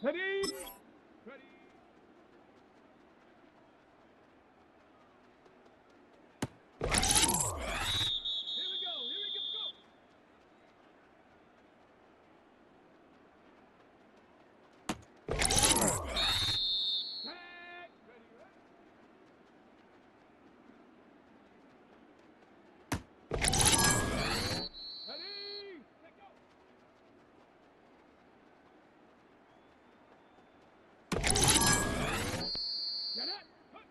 Ready? Ready? Here we go. Here we go. Go. Tag. Ready? Ready? Let go. Get it. Hup.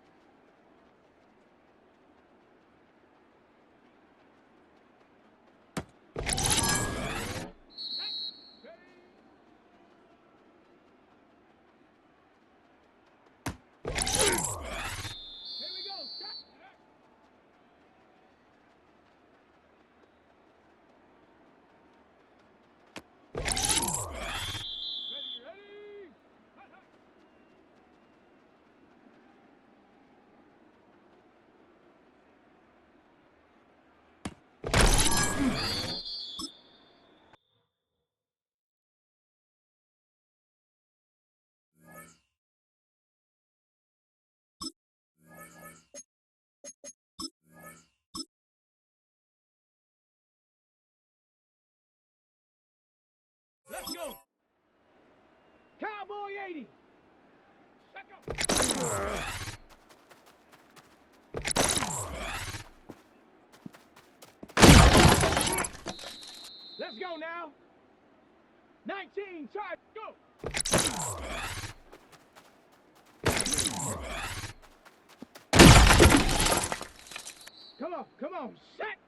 Tag. Ready? Here we go. Tag. Ready? Ready? Hut, hut. Let's go. Cowboy 80. Let go. Let's go now. 19. Try. Go. Come on. Come on. Set.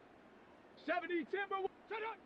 70 timber. Shut up.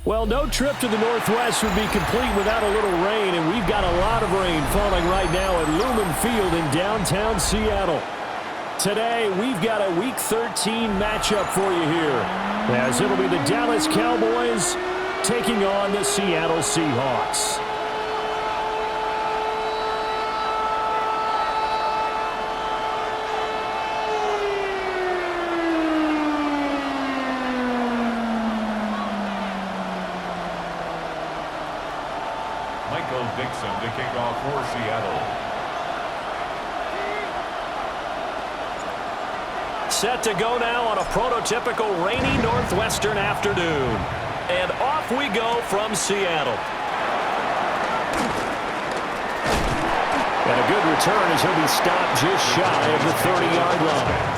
Well, no trip to the Northwest would be complete without a little rain, and we've got a lot of rain falling right now at Lumen Field in downtown Seattle. Today, we've got a Week 13 matchup for you here, as it'll be the Dallas Cowboys taking on the Seattle Seahawks. Dixon to kick off for Seattle. Set to go now on a prototypical rainy northwestern afternoon. And off we go from Seattle. And a good return as he'll be stopped just shy of the 30-yard line.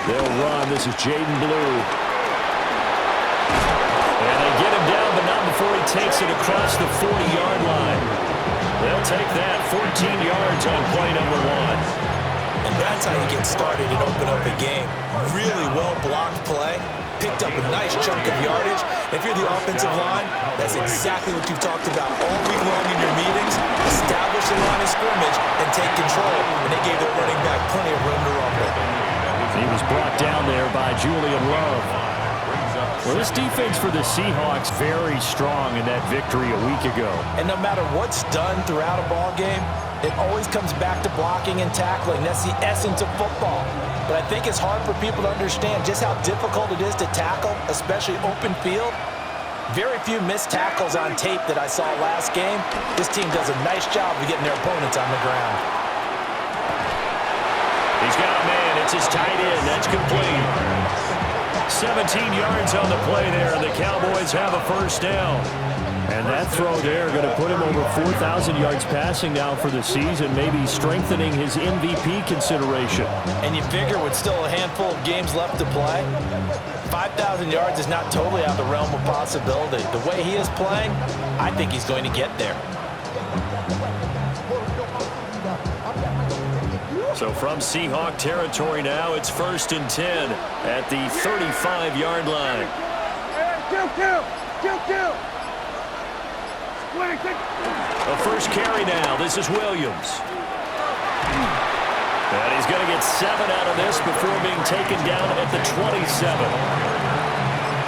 They'll run. This is Jaden Blue. And they get him down, but not before he takes it across the 40-yard line. They'll take that 14 yards on play number 1. And that's how you get started and open up a game. Really well-blocked play. Picked up a nice chunk of yardage. If you're the offensive line, that's exactly what you've talked about all week long in your meetings. Establish the line of scrimmage and take control. And they gave the running back plenty of room to rumble. He was brought down there by Julian Love. Well, this defense for the Seahawks very strong in that victory a week ago. And no matter what's done throughout a ball game, it always comes back to blocking and tackling. That's the essence of football. But I think it's hard for people to understand just how difficult it is to tackle, especially open field. Very few missed tackles on tape that I saw last game. This team does a nice job of getting their opponents on the ground. He's got a man. It's his tight end. That's complete. 17 yards on the play there. The Cowboys have a first down. And that throw there going to put him over 4,000 yards passing now for the season, maybe strengthening his MVP consideration. And you figure with still a handful of games left to play, 5,000 yards is not totally out of the realm of possibility. The way he is playing, I think he's going to get there. So from Seahawk territory now, it's 1st and 10 at the 35-yard line. Kill. The first carry now. This is Williams. And he's going to get 7 out of this before being taken down at the 27.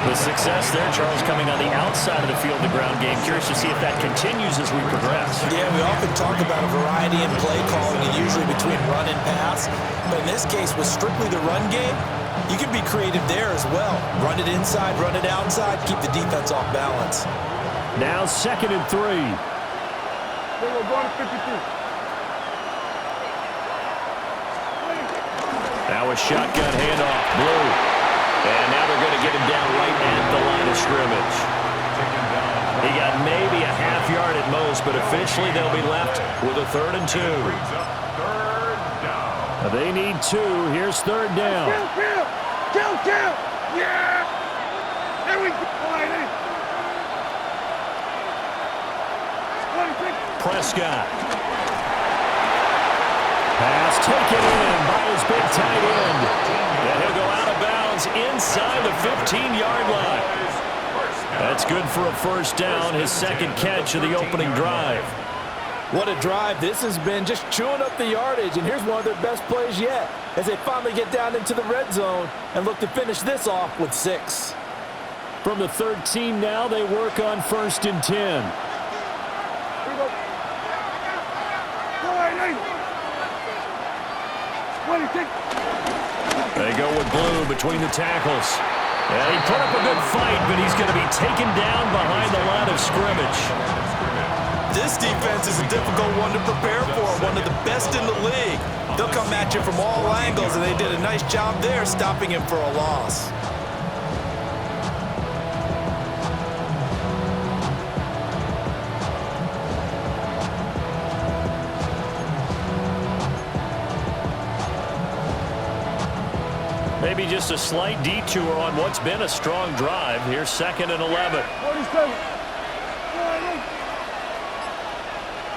The success there, Charles, coming on the outside of the field, the ground game. Curious to see if that continues as we progress. Yeah, we often talk about a variety in play calling, and usually between run and pass. But in this case, with strictly the run game, you can be creative there as well. Run it inside, run it outside, keep the defense off balance. Now 2nd and 3. We're going to 53. Now a shotgun handoff. Blue. And now they're going to get him down right at the line of scrimmage. He got maybe a half yard at most, but officially they'll be left with a 3rd and 2. They need 2. Here's 3rd down. Kill. Yeah. There we go. Prescott. Pass taken in by his big tight end. And he'll go out of bounds inside the 15-yard line. That's good for a 1st down, his 2nd catch of the opening drive. What a drive this has been, just chewing up the yardage. And here's one of their best plays yet as they finally get down into the red zone and look to finish this off with 6. From the 13 now, they work on 1st and 10. They go with Blue between the tackles. And he put up a good fight, but he's going to be taken down behind the line of scrimmage. This defense is a difficult one to prepare for, one of the best in the league. They'll come at you from all angles, and they did a nice job there stopping him for a loss. Maybe just a slight detour on what's been a strong drive. Here's 2nd and 11.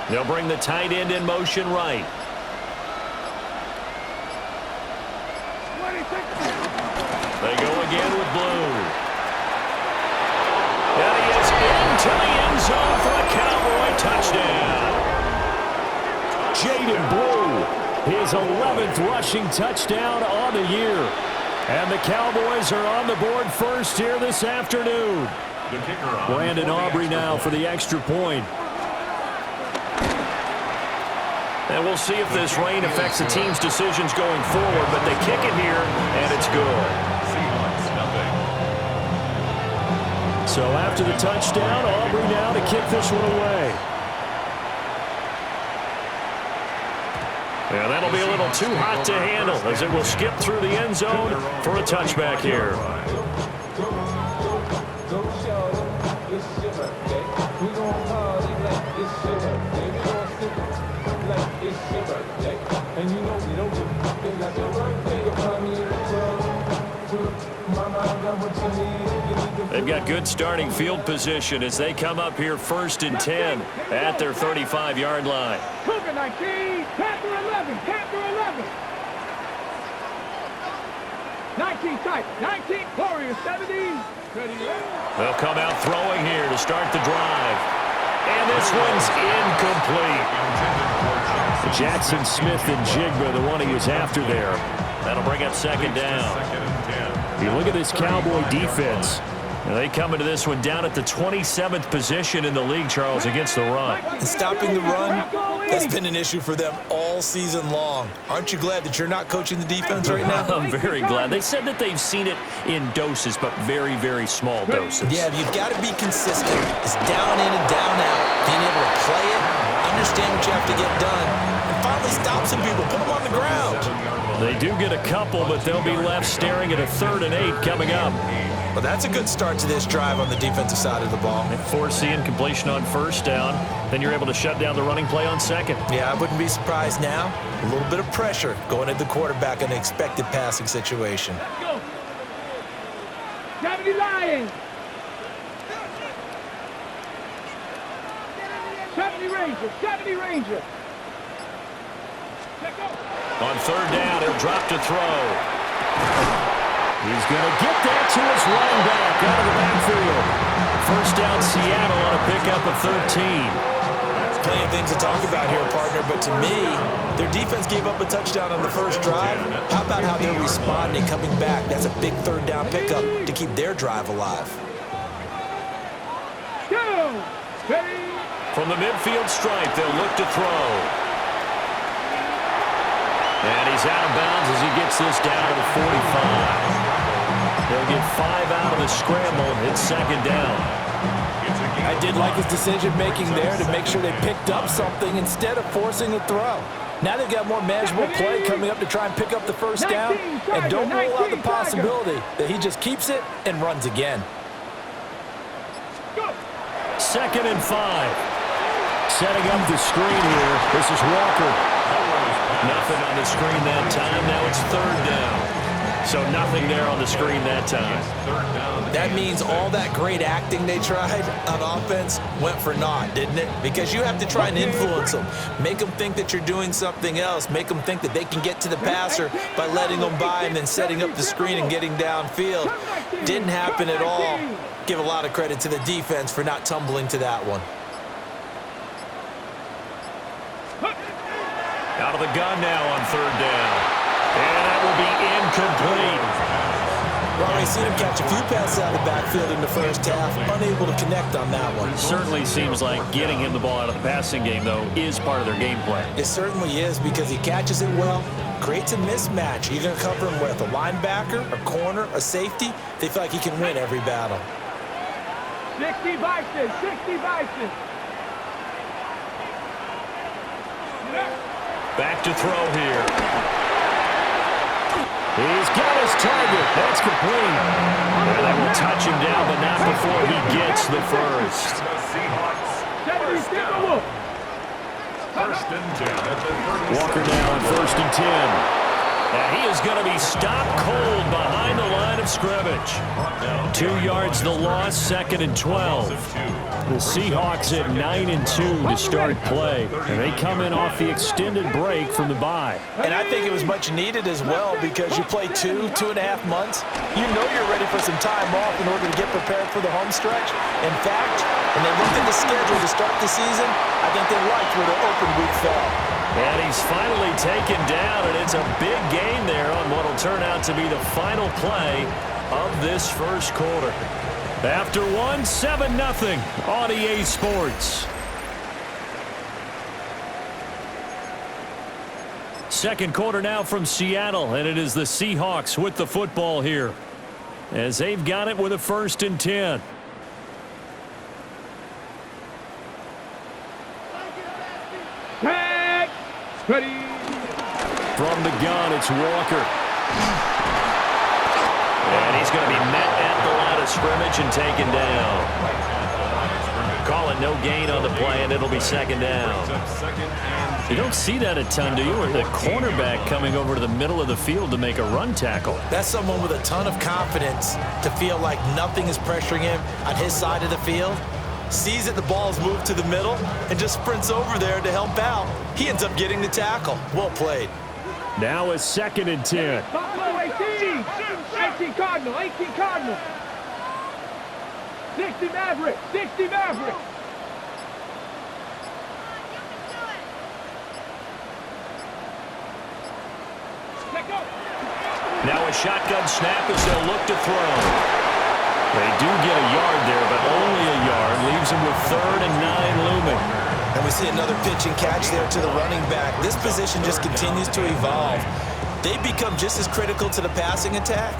They'll bring the tight end in motion right. They go again with Blue. And he is into the end zone for a Cowboy touchdown. Jaden Blue, his 11th rushing touchdown on the year. And the Cowboys are on the board first here this afternoon. Brandon Aubrey now for the extra point. And we'll see if this rain affects the team's decisions going forward, but they kick it here, and it's good. So after the touchdown, Aubrey now to kick this one away. Yeah, that'll be a little too hot to handle as it will skip through the end zone for a touchback here. They've got good starting field position as they come up here 1st and 10 at their 35-yard line. Cougar 19, Panther 11, Panther 11. 19 tight, 19, Warriors 70. They'll come out throwing here to start the drive. And this one's incomplete. Jackson Smith and Jigba, the one he was after there. That'll bring up 2nd down. You look at this Cowboy defense. And they come into this one down at the 27th position in the league, Charles, against the run. And stopping the run has been an issue for them all season long. Aren't you glad that you're not coaching the defense right now? I'm very glad. They said that they've seen it in doses, but very, very small doses. Yeah, you've got to be consistent. It's down in and down out. Being able to play it, understand what you have to get done, and finally stop some people, put them on the ground. They do get a couple, but they'll be left staring at a 3rd and 8 coming up. Well, that's a good start to this drive on the defensive side of the ball. And forcing completion on 1st down, then you're able to shut down the running play on 2nd. Yeah, I wouldn't be surprised now. A little bit of pressure going at the quarterback in an expected passing situation. Let's go. 70 Lions. 70 Rangers. 70 Rangers. Let's go. On 3rd down, he'll drop to throw. He's going to get that to his running back out of the backfield. 1st down, Seattle on a pickup of 13. Plenty of things to talk about here, partner, but to me, their defense gave up a touchdown on the first drive. How about how they're responding, coming back? That's a big 3rd down pickup to keep their drive alive. Go. Ready. From the midfield stripe, they'll look to throw. And he's out of bounds as he gets this down to the 45. They'll get 5 out of the scramble. It's 2nd down. I did like his decision-making there to make sure they picked up something instead of forcing a throw. Now they've got more manageable play coming up to try and pick up the 1st down, and don't rule out the possibility that he just keeps it and runs again. 2nd and 5. Setting up the screen here. This is Walker. Nothing on the screen that time. Now it's 3rd down. So nothing there on the screen that time. That means all that great acting they tried on offense went for naught, didn't it? Because you have to try and influence them. Make them think that you're doing something else. Make them think that they can get to the passer by letting them by and then setting up the screen and getting downfield. Didn't happen at all. Give a lot of credit to the defense for not tumbling to that one. Out of the gun now on 3rd down. And that will be incomplete. Well, we've seen him catch a few passes out of the backfield in the first half, unable to connect on that one. Certainly seems like getting him the ball out of the passing game, though, is part of their game plan. It certainly is because he catches it well, creates a mismatch. You're going to cover him with a linebacker, a corner, a safety. They feel like he can win every battle. 60 Bison. 60 Bison. Back to throw here. He's got his target. That's complete. And they will touch him down, but not before he gets the first. 70 Timberwolves. 1st and 10. Walker now on 1st and 10. And he is going to be stopped cold behind the line of scrimmage. 2 yards the loss, 2nd and 12. The Seahawks at 9-2 to start play. And they come in off the extended break from the bye. And I think it was much needed as well because you play 2.5 months. You know you're ready for some time off in order to get prepared for the home stretch. In fact, when they looked at the schedule to start the season, I think they liked where the open week fell. And he's finally taken down, and it's a big gain there on what will turn out to be the final play of this first quarter. After one, 7-0 on EA Sports. Second quarter now from Seattle, and it is the Seahawks with the football here as they've got it with a 1st and 10. Tag. Ready. From the gun, it's Walker. And he's going to be met at the line of scrimmage and taken down. Calling no gain on the play, and it'll be 2nd down. You don't see that a ton, do you? Or the cornerback coming over to the middle of the field to make a run tackle. That's someone with a ton of confidence to feel like nothing is pressuring him on his side of the field. Sees that the ball's moved to the middle and just sprints over there to help out. He ends up getting the tackle. Well played. Now it's 2nd and 10. Buffalo 18. 18 Cardinal. 18 Cardinal. 60 Maverick. 60 Maverick. Let go. Now a shotgun snap as they'll look to throw. They do get a yard there, but only a yard. Leaves them with 3rd and 9 looming. And we see another pitch and catch there to the running back. This position just continues to evolve. They become just as critical to the passing attack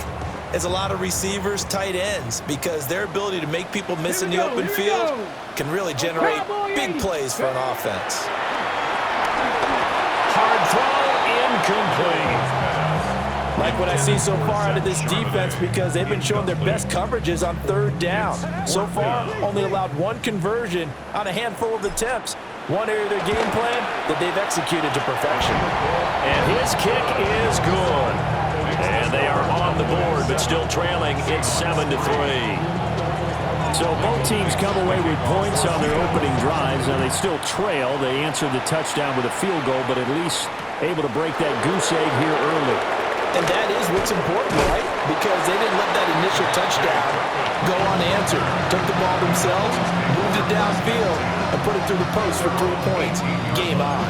as a lot of receivers, tight ends, because their ability to make people miss in the open field can really generate big plays for an offense. Hard throw, incomplete. like what I see so far out of this defense because they've been showing their best coverages on third down. So far, only allowed one conversion on a handful of attempts. One area of their game plan that they've executed to perfection. And his kick is good. And they are on the board, but still trailing. It's 7-3. So both teams come away with points on their opening drives, and they still trail. They answered the touchdown with a field goal, but at least able to break that goose egg here early. And that is what's important, right? Because they didn't let that initial touchdown go unanswered. Took the ball themselves, moved it downfield, and put it through the post for 3 points. Game on.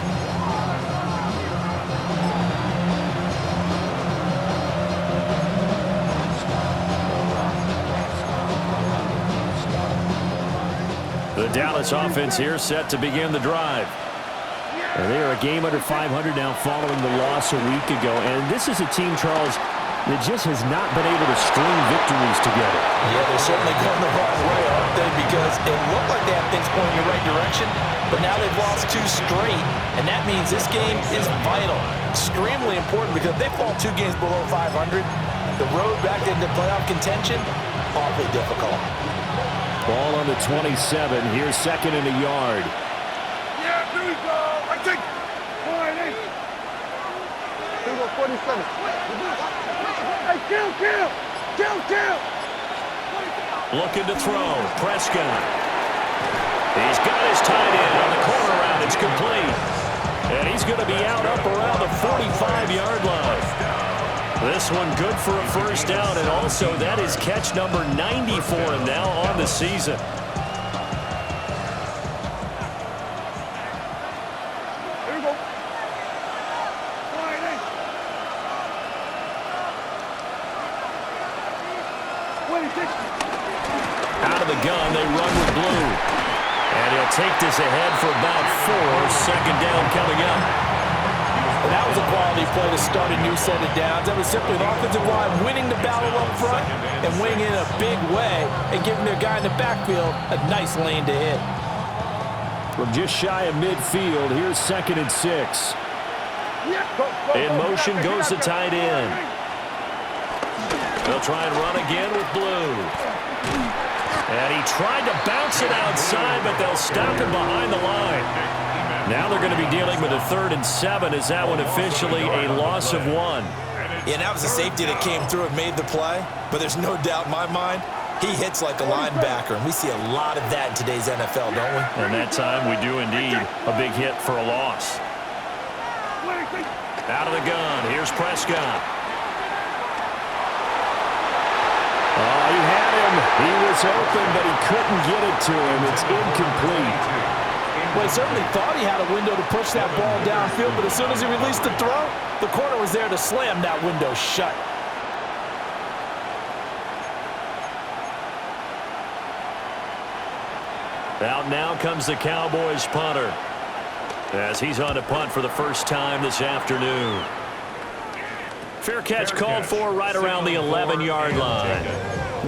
The Dallas offense here set to begin the drive. They are a game under 500 now following the loss a week ago. And this is a team, Charles, that just has not been able to string victories together. Yeah, they're certainly going the wrong way, aren't they? Because it looked like they have things going in the right direction, but now they've lost 2 straight, and that means this game is vital. Extremely important because if they fall 2 games below 500, the road back into playoff contention, awfully difficult. Ball on the 27. Here's second and a yard. Yeah, here we go. I think. All right, hey. Here we go, 47. Hey, kill. Looking to throw. Prescott. He's got his tight end on the corner route. It's complete. And he's going to be out up around the 45-yard line. This one good for a first down, and also that is catch number 90 for him now on the season. Here we go. All right, hey. 26. Out of the gun, they run with Blue. And he'll take this ahead for about 4. Second down coming up. And that was a quality play to start a new set of downs. That was simply the offensive line winning the battle up front and winning in a big way and giving their guy in the backfield a nice lane to hit. From just shy of midfield, here's second and 6. In motion goes the tight end. They'll try and run again with Blue. And he tried to bounce it outside, but they'll stop him behind the line. Now they're going to be dealing with a 3rd and 7. Is that one officially a loss of 1? Yeah, that was a safety that came through and made the play. But there's no doubt in my mind, he hits like a linebacker. And we see a lot of that in today's NFL, don't we? And that time we do indeed. A big hit for a loss. Out of the gun. Here's Prescott. Oh, he had him. He was open, but he couldn't get it to him. It's incomplete. Well, he certainly thought he had a window to push that ball downfield, but as soon as he released the throw, the corner was there to slam that window shut. Out now comes the Cowboys punter as he's on to punt for the first time this afternoon. Fair catch called for right around the 11-yard line.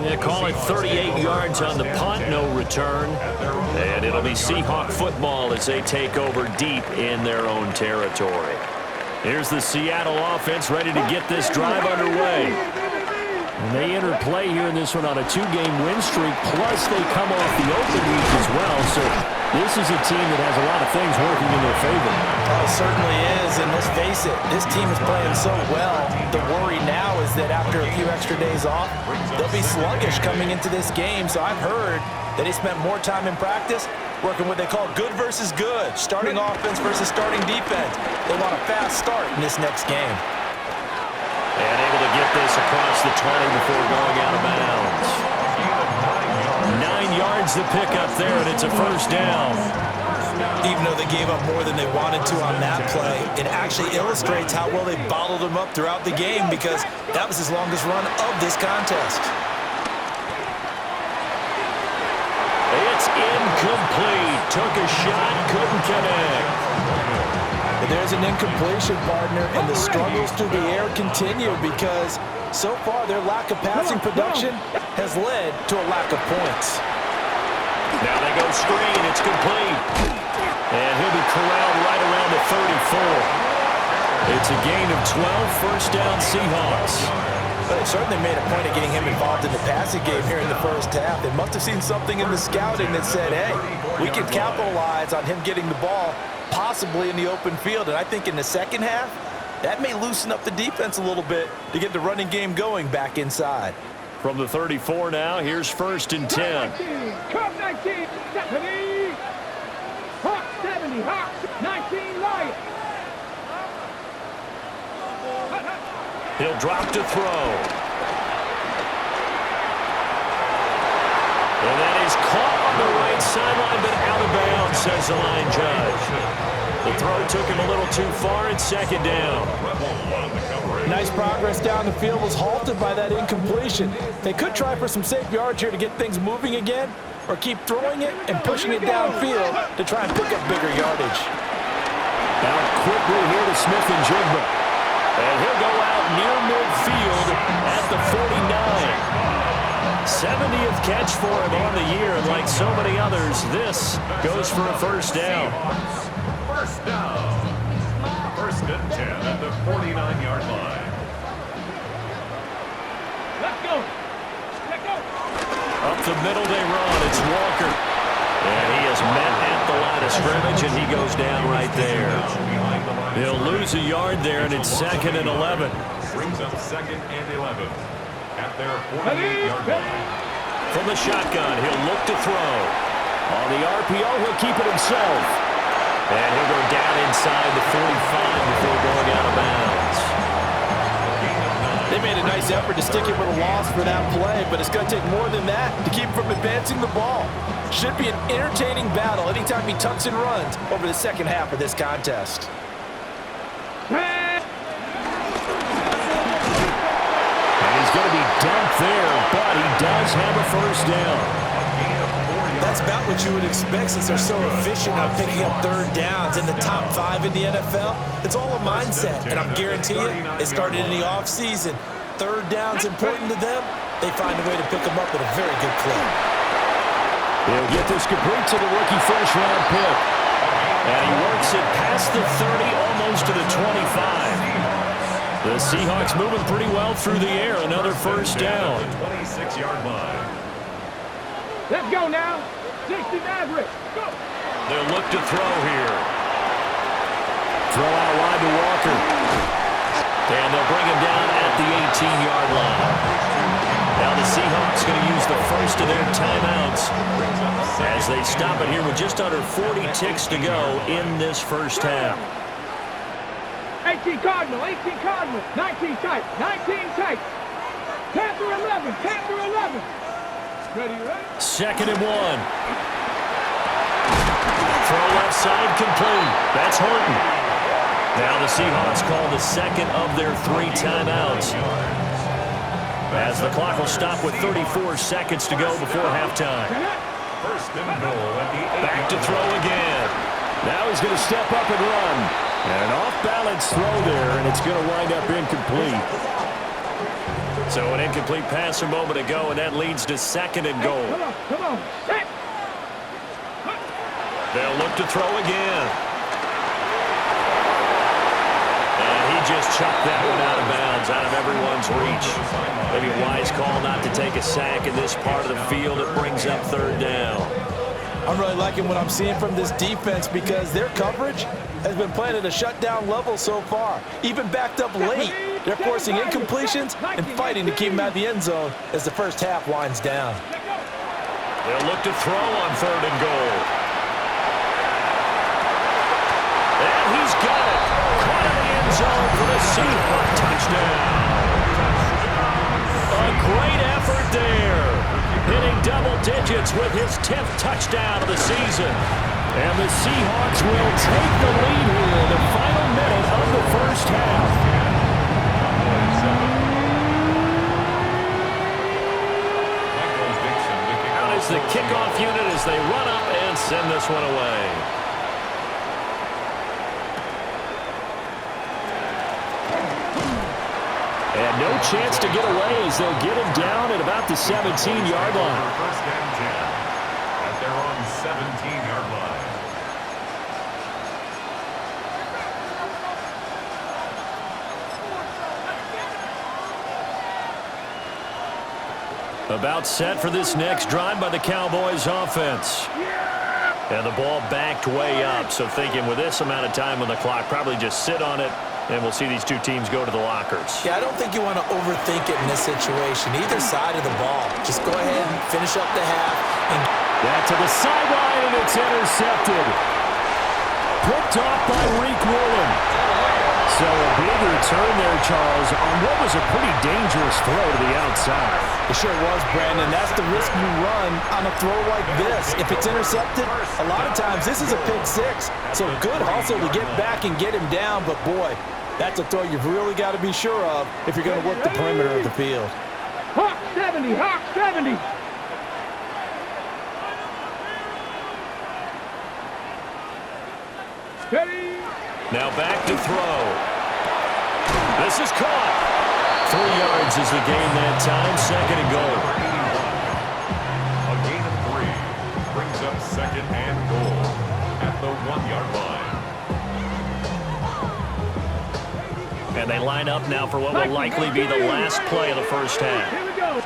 They call it 38 yards on the punt, no return. And it'll be Seahawk football as they take over deep in their own territory. Here's the Seattle offense ready to get this drive underway. And they enter play here in this one on a 2-game win streak, plus they come off the open week as well. So this is a team that has a lot of things working in their favor. Oh, it certainly is, and let's face it, this team is playing so well. The worry now is that after a few extra days off, they'll be sluggish coming into this game. So I've heard that they spent more time in practice working what they call good versus good, starting offense versus starting defense. They want a fast start in this next game. And able to get this across the 20 before going out of bounds. 9 yards to pick up there, and it's a first down. Even though they gave up more than they wanted to on that play, it actually illustrates how well they bottled them up throughout the game because that was his longest run of this contest. It's incomplete. Took a shot, couldn't connect. There's an incompletion, partner, and the struggles through the air continue because so far their lack of passing production has led to a lack of points. Now they go screen. It's complete. And he'll be corralled right around the 34. It's a gain of 12, first down Seahawks. Well, they certainly made a point of getting him involved in the passing game here in the first half. They must have seen something in the scouting that said, hey, we can capitalize on him getting the ball possibly in the open field. And I think in the second half, that may loosen up the defense a little bit to get the running game going back inside. From the 34 now, here's first and 10. Come 19, 70. Hawk 70, Hawk 19, Lion. He'll drop to throw. And that is caught on the right sideline, but out of bounds, says the line judge. The throw took him a little too far, and second down. Nice progress down the field, was halted by that incompletion. They could try for some safe yards here to get things moving again, or keep throwing it and pushing it downfield to try and pick up bigger yardage. Out quickly here to Smith and Jigba. And he'll go out near midfield at the 49. 70th catch for him on the year, and like so many others, this goes for a first down. First down. First and 10 at the 49-yard line. Let's go. Let's go. Up the middle they run. It's Walker. And he is met at the line of scrimmage, and he goes down right there. He'll lose a yard there, and it's second and 11. Brings up second and 11 at their 48-yard line. From the shotgun, he'll look to throw. On the RPO, he'll keep it himself. And he'll go down inside the 45 before going out of bounds. They made a nice effort to stick him with a loss for that play, but it's going to take more than that to keep him from advancing the ball. Should be an entertaining battle anytime he tucks and runs over the second half of this contest. And he's going to be dumped there, but he does have a first down. That's about what you would expect since they're so efficient on picking up third downs in the top 5 in the NFL. It's all a mindset, and I'm guaranteeing it started in the offseason. Third down's important to them. They find a way to pick them up at a very good clip. He'll get this complete to the rookie first-round pick. And he works it past the 30, almost to the 25. The Seahawks moving pretty well through the air. Another first down. 26-yard line. Let's go now. 60 average. Go. They'll look to throw here. Throw out wide to Walker. And they'll bring him down at the 18-yard line. Now the Seahawks going to use the first of their timeouts as they stop it here with just under 40 ticks to go in this first half. 18 Cardinal, 18 Cardinal, 19 tight, 19 tight. Panther 11, Panther 11. Ready, ready? Second and 1. Throw left side complete. That's Horton. Now the Seahawks call the second of their 3 timeouts, as the clock will stop with 34 seconds to go before halftime. First and goal at the 8. Back to throw again. Now he's going to step up and run. And an off-balance throw there, and it's going to wind up incomplete. So an incomplete pass a moment ago, and that leads to second and goal. Come on, set. They'll look to throw again. And he just chucked that one out of bounds, out of everyone's reach. Maybe a wise call not to take a sack in this part of the field. It brings up third down. I'm really liking what I'm seeing from this defense because their coverage has been playing at a shutdown level so far. Even backed up late, they're forcing incompletions and fighting to keep them out of the end zone as the first half winds down. They'll look to throw on third and goal. And he's got it. Caught in the end zone for the Seahawks touchdown. A great effort there. Hitting double digits with his 10th touchdown of the season. And the Seahawks will take the lead here in the final minute of the first half. Out is the kickoff unit as they run up and send this one away. And no chance to get away as they'll get him down at about the 17-yard line. First and 10 at their own 17-yard line. About set for this next drive by the Cowboys offense. And the ball backed way up, so thinking with this amount of time on the clock, probably just sit on it, and we'll see these two teams go to the lockers. Yeah, I don't think you want to overthink it in this situation. Either side of the ball. Just go ahead and finish up the half. And that to the sideline, and it's intercepted. Picked off by Reek Woolen. So a big return there, Charles, on what was a pretty dangerous throw to the outside. It sure was, Brandon. That's the risk you run on a throw like this. If it's intercepted, a lot of times this is a pick six. So good hustle to get back and get him down. But, boy, that's a throw you've really got to be sure of if you're going to work the perimeter of the field. Hawk 70, Hawk 70. Steady. Now back to throw. This is caught. 3 yards is the gain that time. Second and goal. A gain of 3 brings up second and goal at the 1-yard line. And they line up now for what will likely be the last play of the first half. Here we go.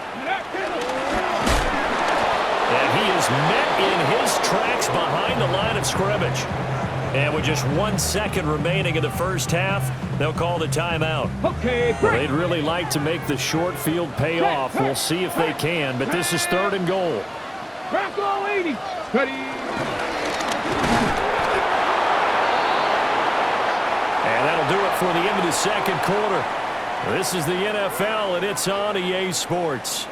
And he is met in his tracks behind the line of scrimmage. And with just 1 second remaining in the first half, they'll call the timeout. Okay, Well, they'd really like to make the short field pay off. We'll see if they can, but this is 3rd and goal. Bronco 80. Steady. And that'll do it for the end of the second quarter. This is the NFL, and it's on EA Sports.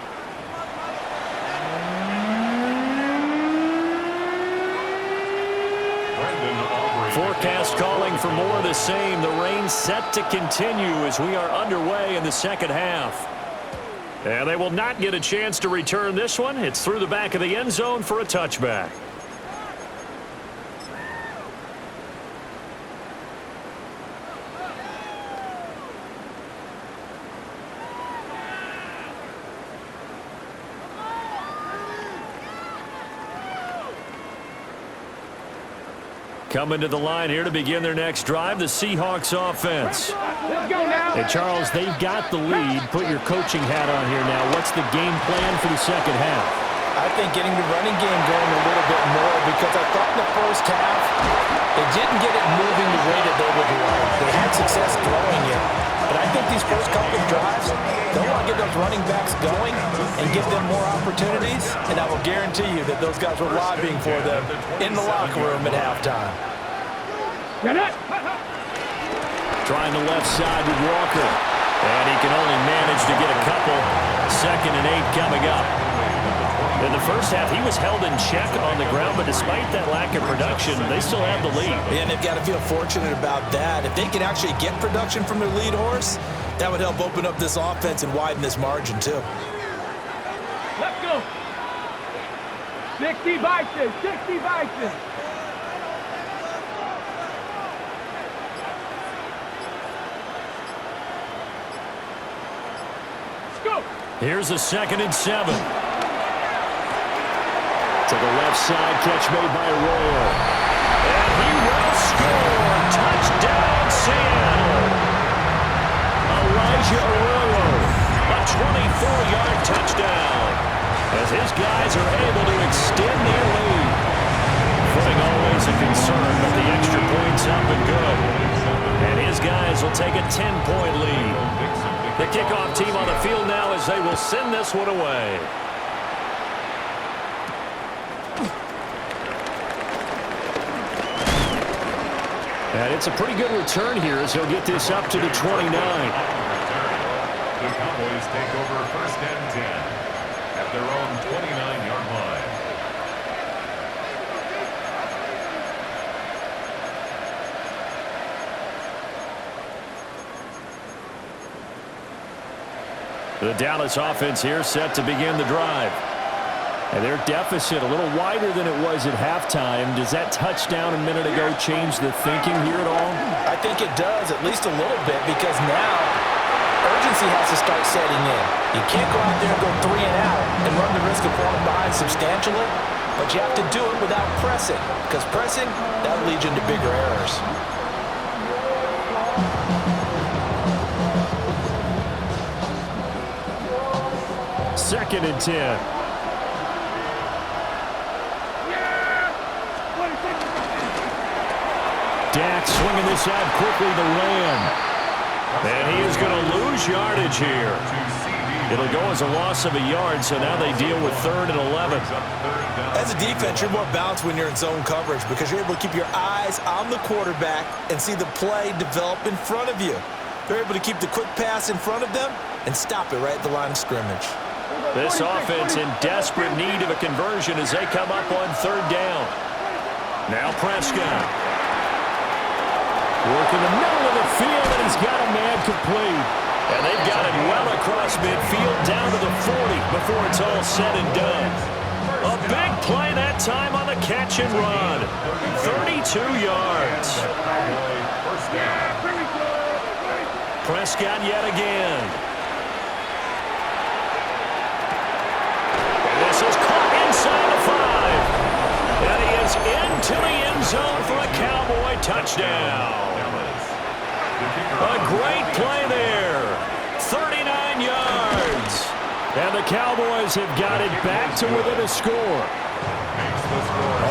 Forecast calling for more of the same. The rain set to continue as we are underway in the second half. And they will not get a chance to return this one. It's through the back of the end zone for a touchback. Coming to the line here to begin their next drive, the Seahawks offense. Let's go now. And Charles, they've got the lead. Put your coaching hat on here now. What's the game plan for the second half? I think getting the running game going a little bit more, because I thought in the first half they didn't get it moving the way that they would like. They had success throwing it. But I think these first couple of drives, they want to get those running backs going and give them more opportunities. And I will guarantee you that those guys were lobbying for them in the locker room at halftime. Get it. Trying the left side with Walker. And he can only manage to get a couple. 2nd and 8 coming up. In the first half, he was held in check on the ground, but despite that lack of production, they still have the lead. And they've got to feel fortunate about that. If they can actually get production from their lead horse, that would help open up this offense and widen this margin too. Let's go. 60 Bison, 60 Bison. Let's go. Here's a 2nd and 7. To the left side, catch made by Arroyo. And he will score. Touchdown, Seattle. Elijah Arroyo, a 24-yard touchdown. As his guys are able to extend their lead. Footing always a concern, but the extra point's up and good. And his guys will take a 10-point lead. The kickoff team on the field now as they will send this one away. And it's a pretty good return here as he'll get this up to the 29. The Cowboys take over 1st and 10 at their own 29-yard line. The Dallas offense here set to begin the drive. And their deficit a little wider than it was at halftime. Does that touchdown a minute ago change the thinking here at all? I think it does, at least a little bit, because now urgency has to start setting in. You can't go out there and go 3 and out and run the risk of falling behind substantially, but you have to do it without pressing, because pressing, that leads you into bigger errors. 2nd and 10. Dak swinging this out quickly to Lamb. And he is going to lose yardage here. It'll go as a loss of a yard, so now they deal with 3rd and 11. As a defense, you're more balanced when you're in zone coverage because you're able to keep your eyes on the quarterback and see the play develop in front of you. They're able to keep the quick pass in front of them and stop it right at the line of scrimmage. This offense in desperate need of a conversion as they come up on 3rd down. Now Prescott. Working the middle of the field, and he's got a man complete. And they've got it well across midfield down to the 40 before it's all said and done. A big play that time on the catch and run. 32 yards. Prescott yet again. And this is caught inside the 5. And he is into the end zone for a Cowboy touchdown. A great play there. 39 yards. And the Cowboys have got it back to within a score.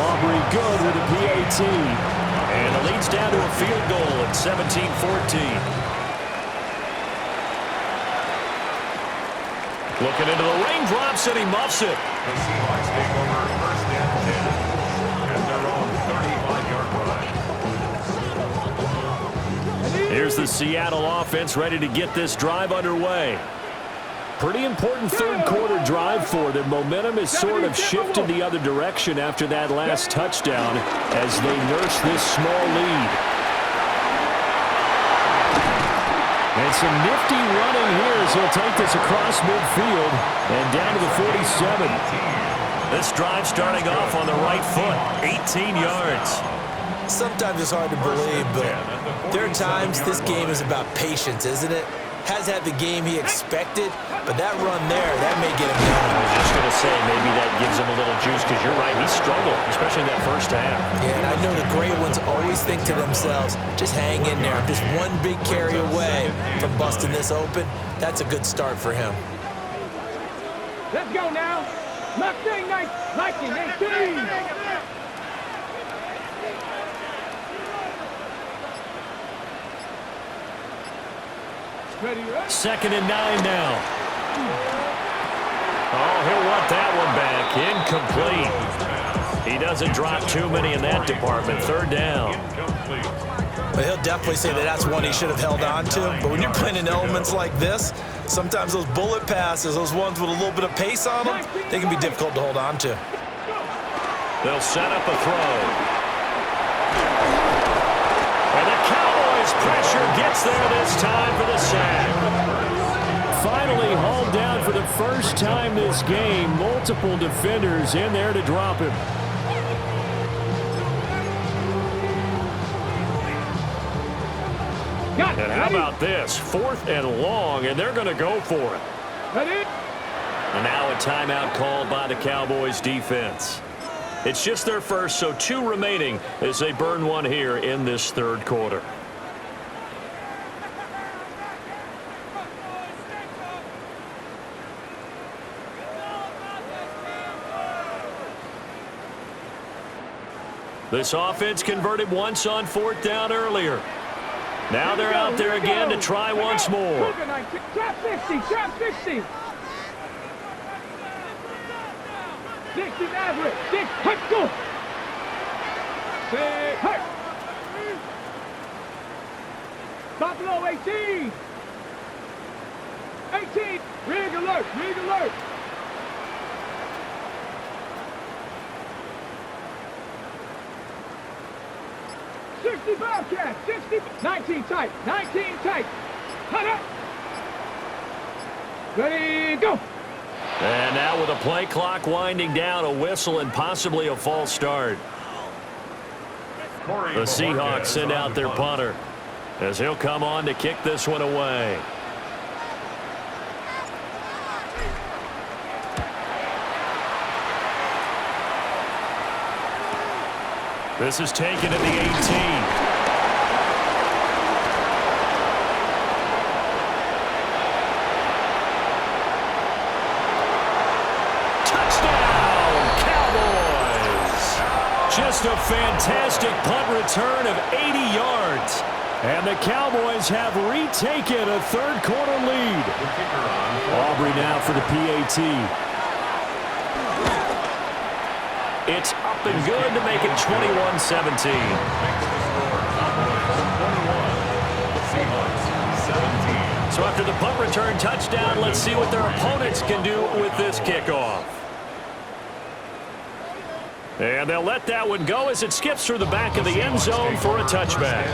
Aubrey good with a PAT. And it leads down to a field goal at 17-14. Looking into the raindrops, and he muffs it. The Seahawks take over 1st and 10 at their own 35-yard line. Here's the Seattle offense ready to get this drive underway. Pretty important 3rd quarter drive for them. Momentum has sort of shifted the other direction after that last touchdown as they nurse this small lead. And some nifty running here as he'll take this across midfield and down to the 47. This drive starting off on the right foot, 18 yards. Sometimes it's hard to believe, but there are times this game is about patience, isn't it? Has had the game he expected, but that run there, that may get him going. I was just going to say, maybe that gives him a little juice because you're right, he struggled, especially in that first half. Yeah, and I know the great ones always think to themselves, just hang in there. I'm just one big carry away from busting this open. That's a good start for him. Let's go now. Nothing, 19, 18. Ready, right? 2nd and 9 now. Oh, he'll want that one back. Incomplete. He doesn't drop too many in that department. 3rd down. But he'll definitely say that that's one he should have held on to. But when you're playing in elements like this, sometimes those bullet passes, those ones with a little bit of pace on them, they can be difficult to hold on to. They'll set up a throw. And the Cowboys' pressure gets there this time for the sack. Finally hauled down for the first time this game. Multiple defenders in there to drop him. And how about this? 4th and long, and they're going to go for it. Ready? And now a timeout called by the Cowboys defense. It's just their first, so 2 remaining as they burn one here in this 3rd quarter. This offense converted once on 4th down earlier. Now they're out there again to try once more. Trap 60, trap 60. 60 average. 6, hut, go. 6, hut. Top low, 18. 18. Rig alert, rig alert. Bobcat, 60, 19 tight, 19 tight. Hut up. Ready, go. And now with a play clock winding down, a whistle and possibly a false start. The Seahawks send out their punter as he'll come on to kick this one away. This is taken at the 18. Just a fantastic punt return of 80 yards. And the Cowboys have retaken a third-quarter lead. Aubrey now for the PAT. It's up and good to make it 21-17. So after the punt return touchdown, let's see what their opponents can do with this kickoff. And they'll let that one go as it skips through the back of the end zone for a touchback.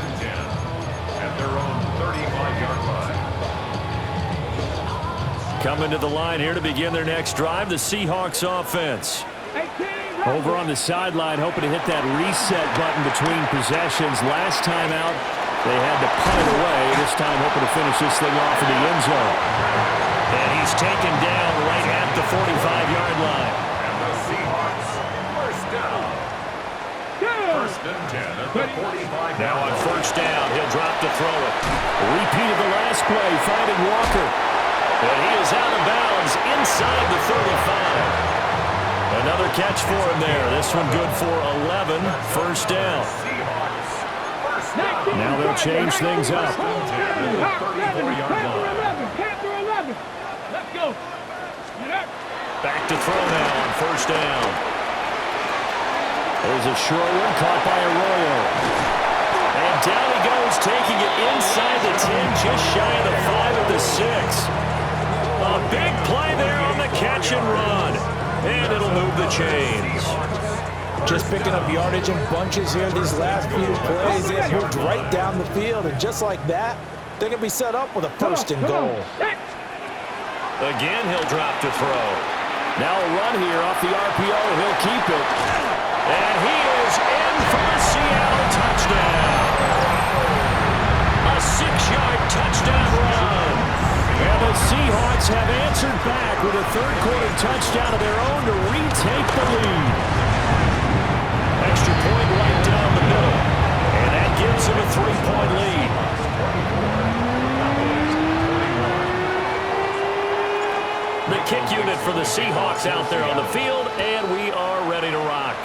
At their own 35-yard line. Coming to the line here to begin their next drive, the Seahawks offense. Over on the sideline, hoping to hit that reset button between possessions. Last time out, they had to punt it away. This time, hoping to finish this thing off in the end zone. And he's taken down right at the 45-yard line. And the Seahawks, first down. First and 10 at the 45. Now on first down, he'll drop to throw it. Repeat of the last play, finding Walker. And he is out of bounds inside the 35. Another catch for him there. This one good for 11. First down. Now they'll change things up. Back to throw now on first down. There's a short one caught by Arroyo. And down he goes, taking it inside the 10, just shy of the 5 at the 6. A big play there on the catch and run. And it'll move the chains. Just picking up yardage in bunches here these last few plays. It moved right down the field, and just like that, they're going to be set up with a first and goal. Again, he'll drop to throw. Now a run here off the RPO. He'll keep it. And he is in for the Seattle touchdown. A 6-yard touchdown run. And the Seahawks have answered back with a third-quarter touchdown of their own to retake the lead. Extra point right down the middle. And that gives them a 3-point lead. The kick unit for the Seahawks out there on the field, and we are ready to rock.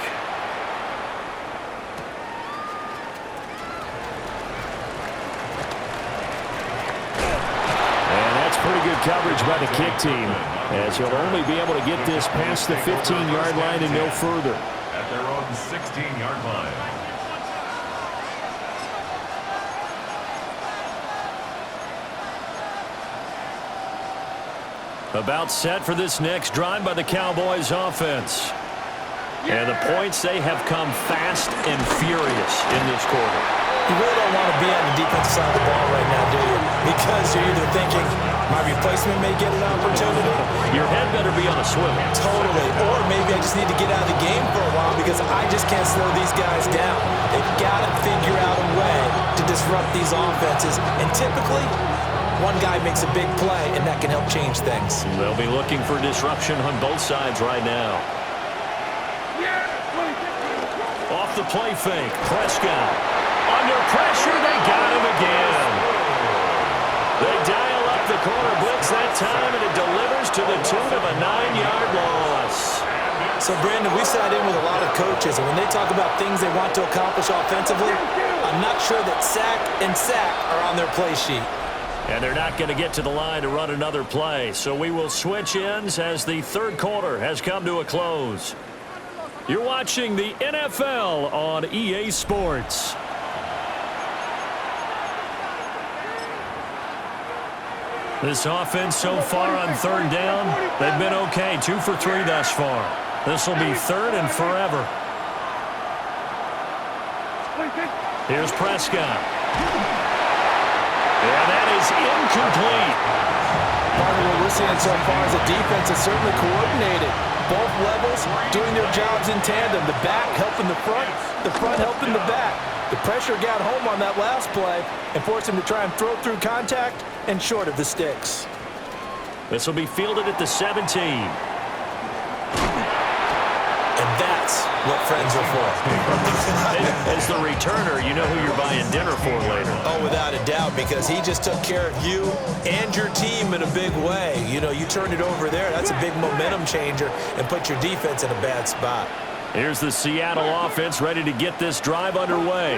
Pretty good coverage by the kick team, as he'll only be able to get this past the 15-yard line and no further. At their own 16-yard line. About set for this next drive by the Cowboys offense. And the points, they have come fast and furious in this quarter. You really don't want to be on the defensive side of the ball right now, do you? Because you're either thinking, my replacement may get an opportunity. Your head better be on a swivel. Totally. Or maybe I just need to get out of the game for a while because I just can't slow these guys down. They've got to figure out a way to disrupt these offenses. And typically, one guy makes a big play, and that can help change things. They'll be looking for disruption on both sides right now. Off the play fake, Prescott. Under pressure, they got him again. They dial up the corner blitz that time, and it delivers to the tune of a 9-yard loss. So, Brandon, we sat in with a lot of coaches, and when they talk about things they want to accomplish offensively, I'm not sure that sack and sack are on their play sheet. And they're not going to get to the line to run another play. So we will switch ends as the third quarter has come to a close. You're watching the NFL on EA Sports. This offense so far on third down, they've been okay. 2 for 3 thus far. This will be third and forever. Here's Prescott. And that is incomplete. Part of what we're seeing so far is the defense is certainly coordinated. Both levels doing their jobs in tandem. The back helping the front helping the back. The pressure got home on that last play and forced him to try and throw through contact and short of the sticks. This will be fielded at the 17. And that's what friends are for. As the returner, you know who you're buying dinner for later. Oh, without a doubt, because he just took care of you and your team in a big way. You know, you turned it over there. That's a big momentum changer and put your defense in a bad spot. Here's the Seattle offense ready to get this drive underway.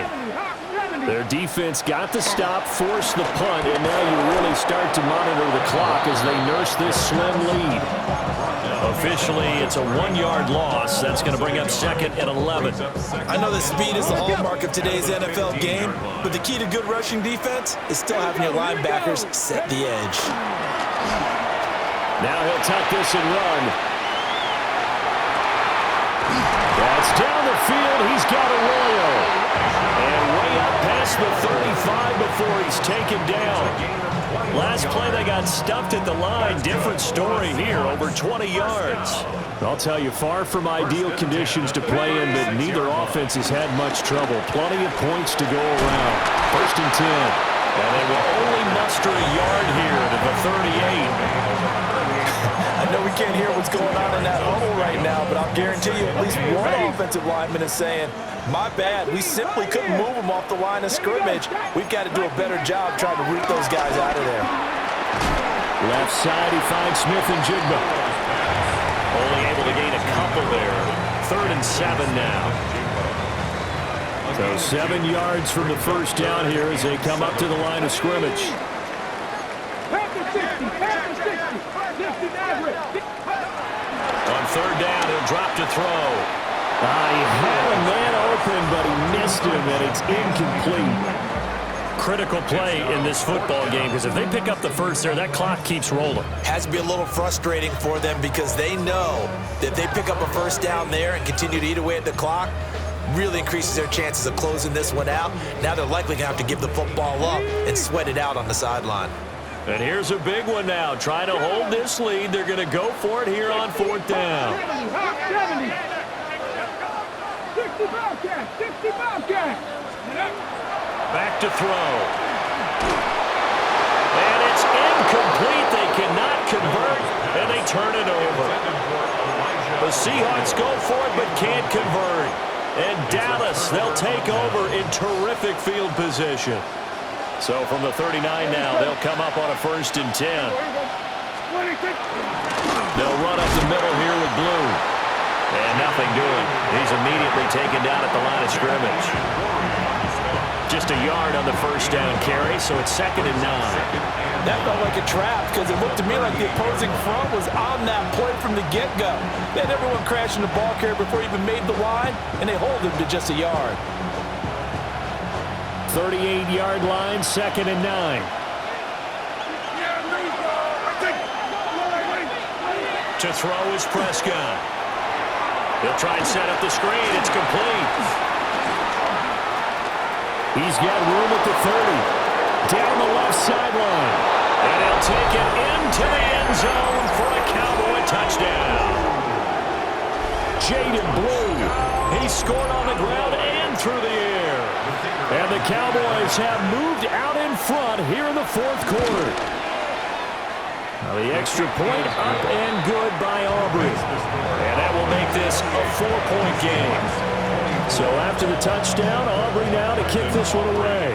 Their defense got the stop, forced the punt, and now you really start to monitor the clock as they nurse this slim lead. Officially, it's a 1-yard loss. That's going to bring up second and 11. I know that speed is the hallmark of today's NFL game, but the key to good rushing defense is still having your linebackers set the edge. Now he'll tuck this and run. That's down the field. He's got Arroyo. And way up past the 35 before he's taken down. Last play, they got stuffed at the line. Different story here, over 20 yards. I'll tell you, far from ideal conditions to play in, but neither offense has had much trouble. Plenty of points to go around. First and 10. And they will only muster a yard here to the 38. I know we can't hear what's going on in that huddle right now, but I'll guarantee you at least one offensive lineman is saying, my bad, we simply couldn't move them off the line of scrimmage. We've got to do a better job trying to root those guys out of there. Left side, he finds Smith and Jigba. Only able to gain a couple there. 3rd and 7 now. So 7 yards from the first down here as they come up to the line of scrimmage. On 3rd down, he'll drop to throw. He had a man open, but he missed him, and it's incomplete. Critical play in this football game, because if they pick up the first there, that clock keeps rolling. Has to be a little frustrating for them because they know that if they pick up a first down there and continue to eat away at the clock, really increases their chances of closing this one out. Now they're likely going to have to give the football up and sweat it out on the sideline. And here's a big one now. Trying to hold this lead. They're going to go for it here on 4th down. 60 Bobcat. Back to throw. And it's incomplete. They cannot convert, and they turn it over. The Seahawks go for it but can't convert. And Dallas, they'll take over in terrific field position. So from the 39 now, they'll come up on a 1st and 10. They'll run up the middle here with Blue. And nothing doing. He's immediately taken down at the line of scrimmage. Just a yard on the first down carry, so it's 2nd and 9. That felt like a trap because it looked to me like the opposing front was on that play from the get-go. They had everyone crashing the ball carrier before he even made the line, and they hold him to just a yard. 38-yard line, 2nd and 9. To throw is Prescott. He'll try and set up the screen. It's complete. He's got room at the 30. Down the left sideline. And he'll take it into the end zone for a Cowboy touchdown. Jaden Blue. He scored on the ground and through the air. And the Cowboys have moved out in front here in the 4th quarter. Now the extra point up and good by Aubrey. And that will make this a 4-point game. So after the touchdown, Aubrey now to kick this one away.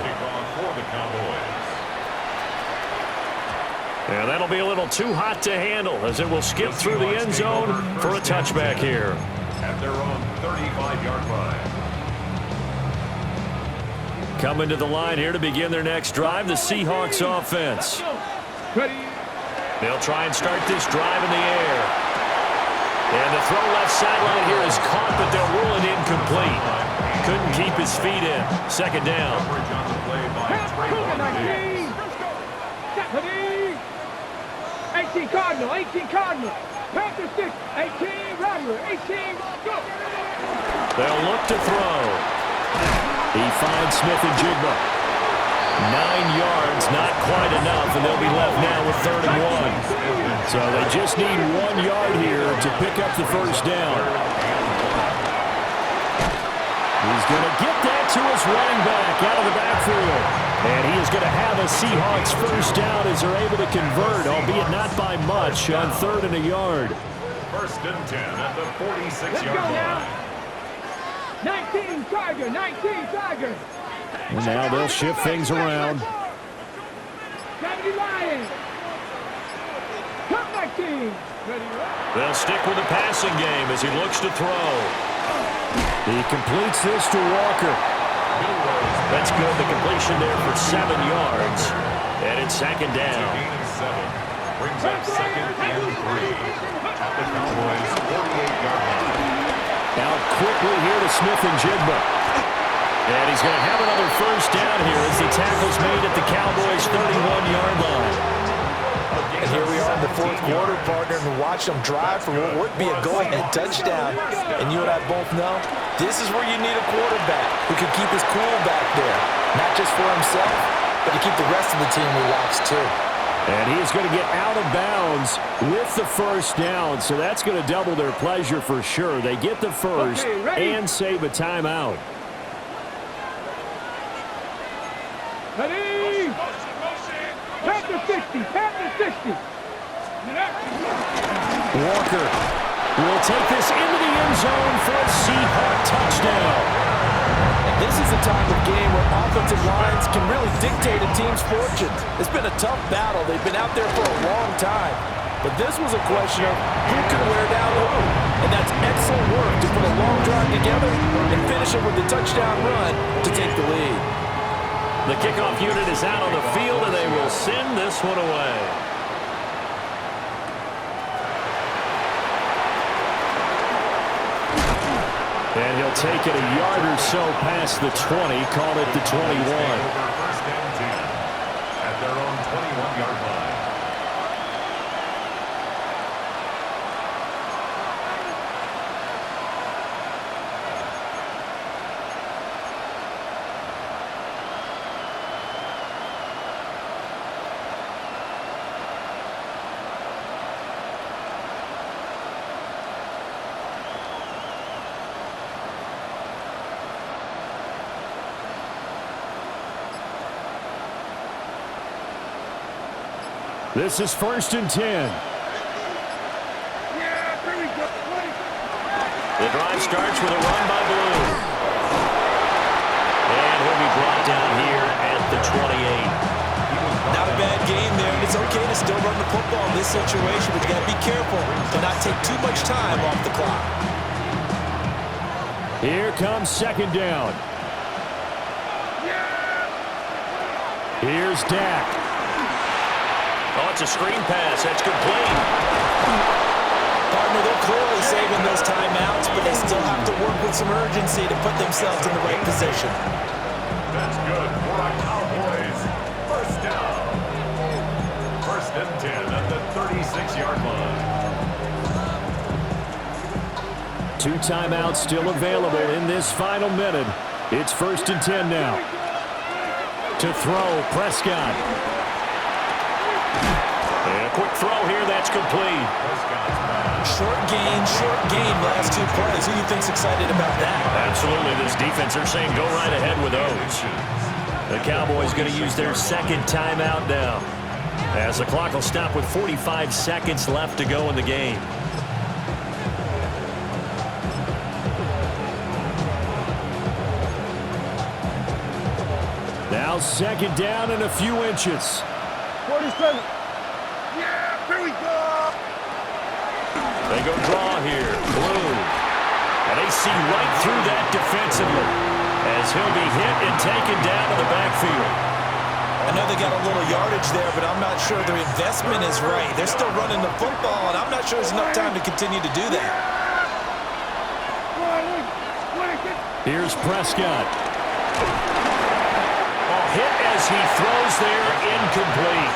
And that'll be a little too hot to handle as it will skip through the end zone for a touchback here. At their own 35-yard line. Coming to the line here to begin their next drive, the Seahawks offense. They'll try and start this drive in the air. And the throw left sideline here is caught, but they'll rule it incomplete. Couldn't keep his feet in. 2nd down. 18 Cardinal, 18 Cardinal. Panther 6, 18 Rattler, 18, go. They'll look to throw. He finds Smith and Jigba. 9 yards, not quite enough, and they'll be left now with 3rd and 1. So they just need 1 yard here to pick up the first down. He's going to get that to his running back out of the backfield. And he is going to have a Seahawks first down as they're able to convert, albeit not by much, on 3rd and a yard. 1st and 10 at the 46-yard line. 19 Tiger, 19 Tiger. And now they'll shift things around. 70 Lions. Come 19. They'll stick with the passing game as he looks to throw. He completes this to Walker. That's good. The completion there for 7 yards. And it's second down. Gain of 7 brings up second and 3 at the Cowboys' 48-yard line. Now quickly here to Smith and Jigba. And he's going to have another first down here as the tackle's made at the Cowboys' 31-yard line. And here we are in the fourth quarter, partner, and watch them drive for what would be a go-ahead touchdown. And you and I both know this is where you need a quarterback who can keep his cool back there, not just for himself, but to keep the rest of the team relaxed too. And he is going to get out of bounds with the first down, so that's going to double their pleasure for sure. They get the first and save a timeout. Ready? Panther 60, Panther 60. Walker will take this into the end zone for a Seahawk touchdown. And this is a time of game where offensive lines can really dictate a team's fortunes. It's been a tough battle. They've been out there for a long time. But this was a question of who can wear down who. And that's excellent work to put a long drive together and finish it with a touchdown run to take the lead. The kickoff unit is out on the field, and they will send this one away. And he'll take it a yard or so past the 20, call it the 21. First and 10 at their own 21-yard line. This is first and 10. Yeah, here we go. The drive starts with a run by Blue. And he'll be brought down here at the 28. Not a bad game there, and it's okay to still run the football in this situation, but you got to be careful to not take too much time off the clock. Here comes second down. Here's Dak. Oh, it's a screen pass. That's complete. Partner, they're clearly saving those timeouts, but they still have to work with some urgency to put themselves in the right position. That's good for our Cowboys. First down. First and 10 at the 36-yard line. 2 timeouts still available in this final minute. It's first and 10 now. To throw, Prescott. And a quick throw here, that's complete. Short gain, last 2 plays. Who do you think's excited about that? Absolutely, this defense, they're saying go right ahead with those. The Cowboys going to use their second timeout now, as the clock will stop with 45 seconds left to go in the game. Now second down and a few inches. 47. Yeah, here we go. They go draw here. Blue. And they see right through that defensively as he'll be hit and taken down to the backfield. I know they got a little yardage there, but I'm not sure their investment is right. They're still running the football, and I'm not sure there's enough time to continue to do that. Here's Prescott. Hit as he throws there, incomplete.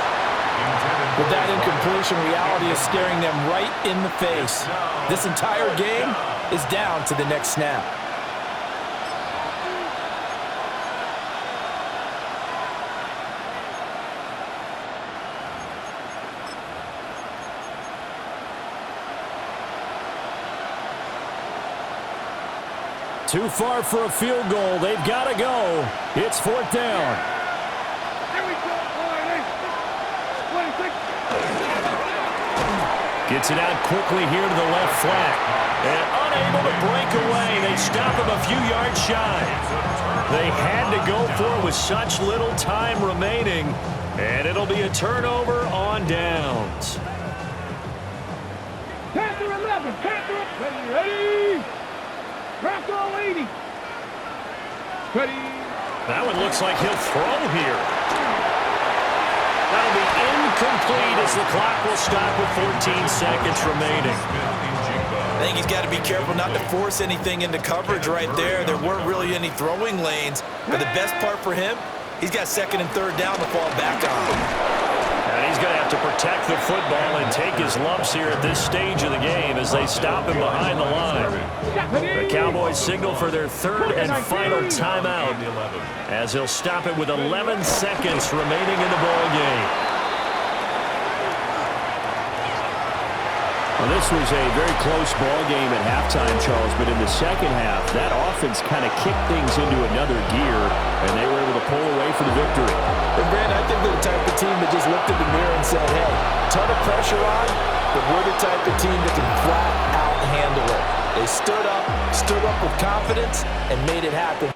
With that incompletion, reality is staring them right in the face. This entire game is down to the next snap. Too far for a field goal. They've got to go. It's fourth down. Here we go. 26. Gets it out quickly here to the left flat. And unable to break away. They stop him a few yards shy. They had to go for it with such little time remaining. And it'll be a turnover on downs. Panther 11. Panther. Ready. Crack all 80. Ready. That one looks like he'll throw here. That'll be incomplete as the clock will stop with 14 seconds remaining. I think he's got to be careful not to force anything into coverage right there. There weren't really any throwing lanes. But the best part for him, he's got second and third down to fall back on. And he's going to have to protect the football and take his lumps here at this stage of the game as they stop him behind the line. The Cowboys signal for their third and final timeout as he'll stop it with 11 seconds remaining in the ball game. Well, this was a very close ball game at halftime, Charles, but in the second half, that offense kind of kicked things into another gear, and they were able to pull away for the victory. And Brandon, I think they're the type of team that just looked in the mirror and said, hey, ton of pressure on, but we're the type of team that can flat out handle it. They stood up with confidence, and made it happen.